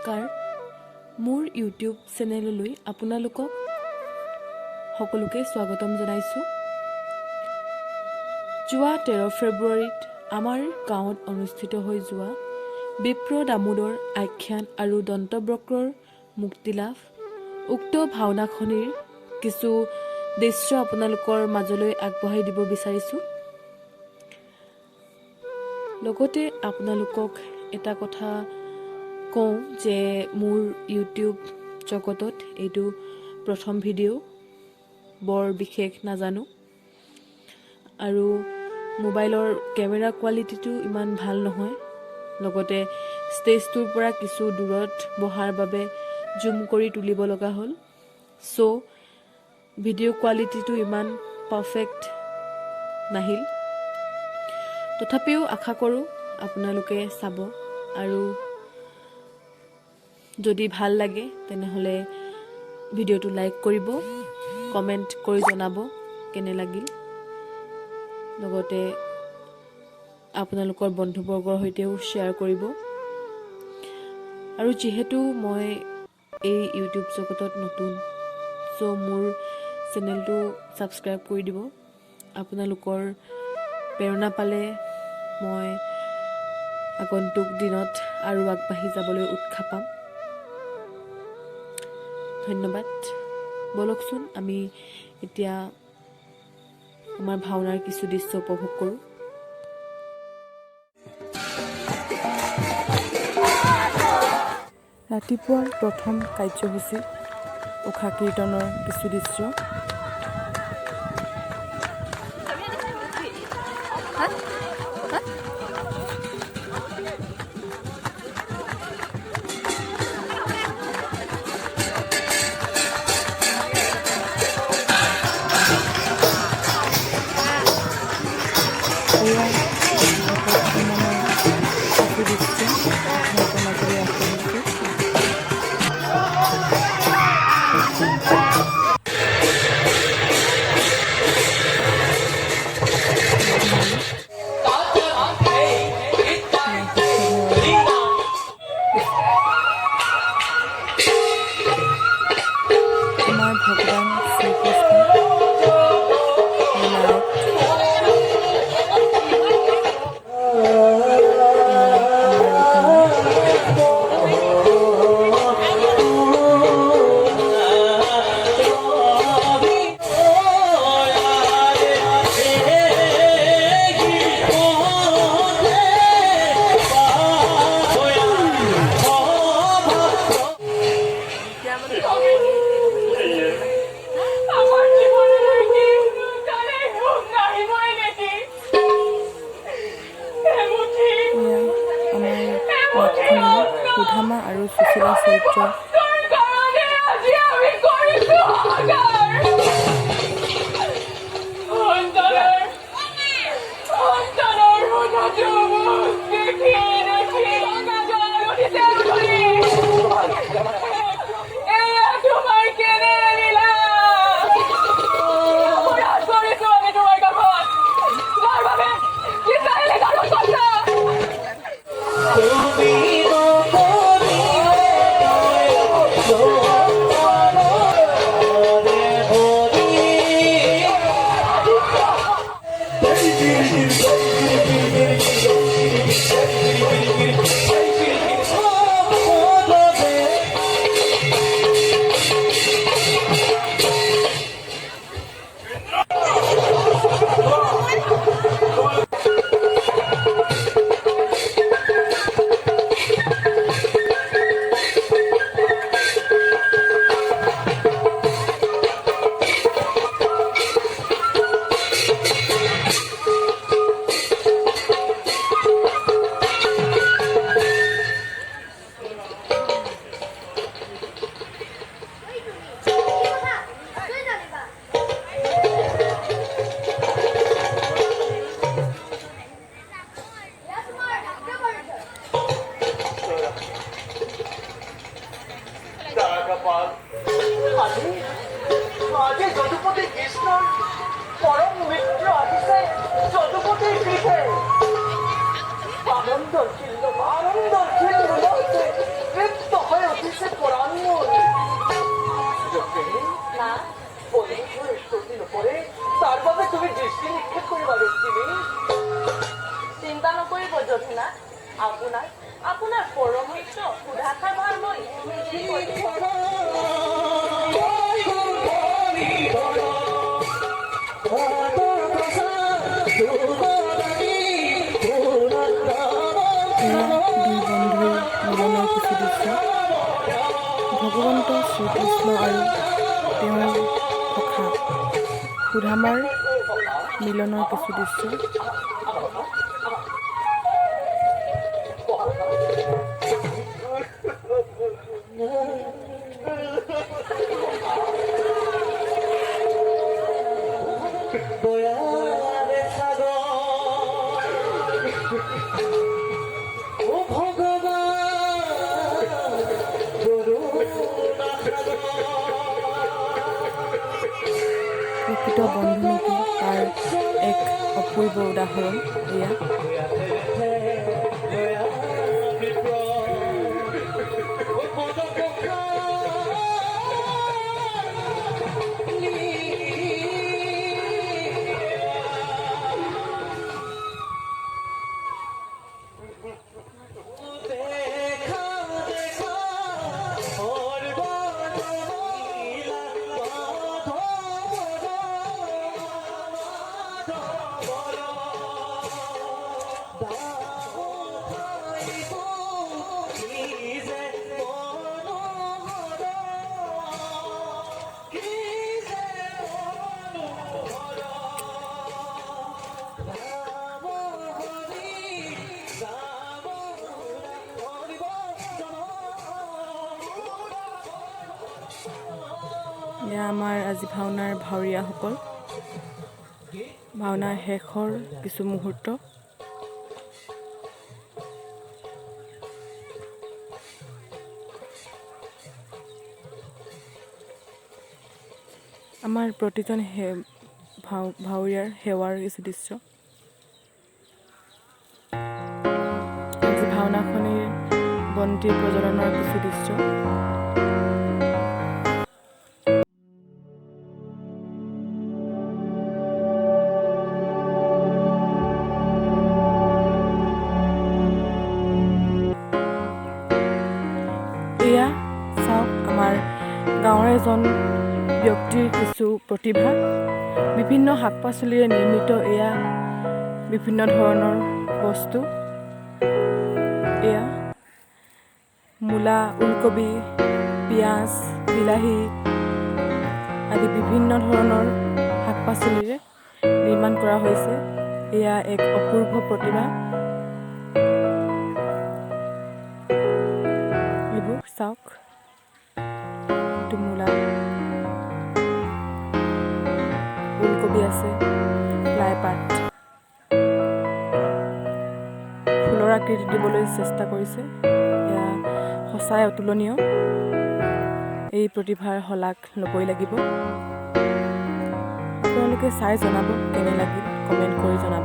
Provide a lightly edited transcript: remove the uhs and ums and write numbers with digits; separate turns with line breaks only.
নমস্কাৰ মোৰ ইউটিউব চেনেললৈ আপোনালোকক সকলোকে স্বাগতম জনাইছো। যোৱা 13 ফেব্ৰুৱাৰীত আমাৰ গাঁৱত অনুষ্ঠিত হৈ যোৱা বিপ্ৰ দামোদৰ আখ্যান আৰু দন্তবক্ৰৰ মুক্তিলাভ উক্ত ভাওনাখনিৰ কিছু দৃশ্য আপোনালোকৰ মাজলৈ আগবঢ়াই দিব বিচাৰিছো। লগতে আপোনালোকক এটা কথা কওঁ যে মোৰ ইউটিউব জগতত এইটো প্ৰথম ভিডিঅ' বৰ বিশেষ নাজানো আৰু মোবাইলৰ কেমেৰা কোৱালিটিটো ইমান ভাল নহয়। লগতে ষ্টেজটোৰ পৰা কিছু দূৰত বহাৰ বাবে জুম কৰি তুলিব লগা হ'ল। চ' ভিডিঅ' কোৱালিটিটো ইমান পাৰফেক্ট নাহিল। তথাপিও আশা কৰোঁ আপোনালোকে চাব আৰু যদি ভাল লাগে তেনেহ'লে ভিডিঅ'টো লাইক কৰিব, কমেণ্ট কৰি জনাব কেনে লাগিল। লগতে আপোনালোকৰ বন্ধুবৰ্গৰ সৈতেও শ্বেয়াৰ কৰিব। আৰু যিহেতু মই এই ইউটিউব জগতত নতুন, চ' মোৰ চেনেলটো ছাবস্ক্ৰাইব কৰি দিব। আপোনালোকৰ প্ৰেৰণা পালে মই আগন্তুক দিনত আৰু আগবাঢ়ি যাবলৈ উৎসাহ পাম। ধন্যবাদ। বলকচোন আমি এতিয়া আমাৰ ভাওনাৰ কিছু দৃশ্য উপভোগ কৰোঁ। ৰাতিপুৱাৰ প্ৰথম কাৰ্যসূচী উষা কীৰ্তনৰ কিছু দৃশ্য। ভগৱান শ্ৰীকৃষ্ণ সুধামা আৰু সুশীলা চৰিত্ৰ
माझे जदुपती कृष्ण परम मित्र अतिशय जदुपती पीठे आनंद चिल्ल तृप्त हয়ে
কৃষ্ণ আৰু তেওঁৰ সখা সুধামাৰ মিলনৰ কিছু দৃশ্য। প্ৰকৃত বন্ধু নেকি তাৰ এক অপূৰ্ব উদাহৰণ এয়া। এয়া আমাৰ আজি ভাওনাৰ ভাৱৰীয়াসকল, ভাওনাৰ শেষৰ কিছু মুহূৰ্ত। আমাৰ প্ৰতিজন ভাৱৰীয়াৰ সেৱাৰ কিছু দৃশ্য। আজি ভাওনাখনিৰ বন্তি প্ৰজ্বলনৰ কিছু দৃশ্য। এয়া চাওক আমাৰ গাঁৱৰ এজন ব্যক্তিৰ কিছু প্ৰতিভা। বিভিন্ন শাক পাচলিৰে নিৰ্মিত এয়া বিভিন্ন ধৰণৰ বস্তু। এয়া মূলা, ওলকবি, পিঁয়াজ, বিলাহী আদি বিভিন্ন ধৰণৰ শাক পাচলিৰে নিৰ্মাণ কৰা হৈছে। এয়া এক অপূৰ্ব প্ৰতিভা। এইবোৰ চাওক, মূলা, ওলকবি আছে, লাইপাত, ফুলৰ আকৃতি দিবলৈ চেষ্টা কৰিছে। এয়া সঁচাই অতুলনীয়। এই প্ৰতিভাৰ শলাগ ল'বই লাগিব। আপোনালোকে চাই জনাব কেনে লাগিল, কমেণ্ট কৰি জনাব।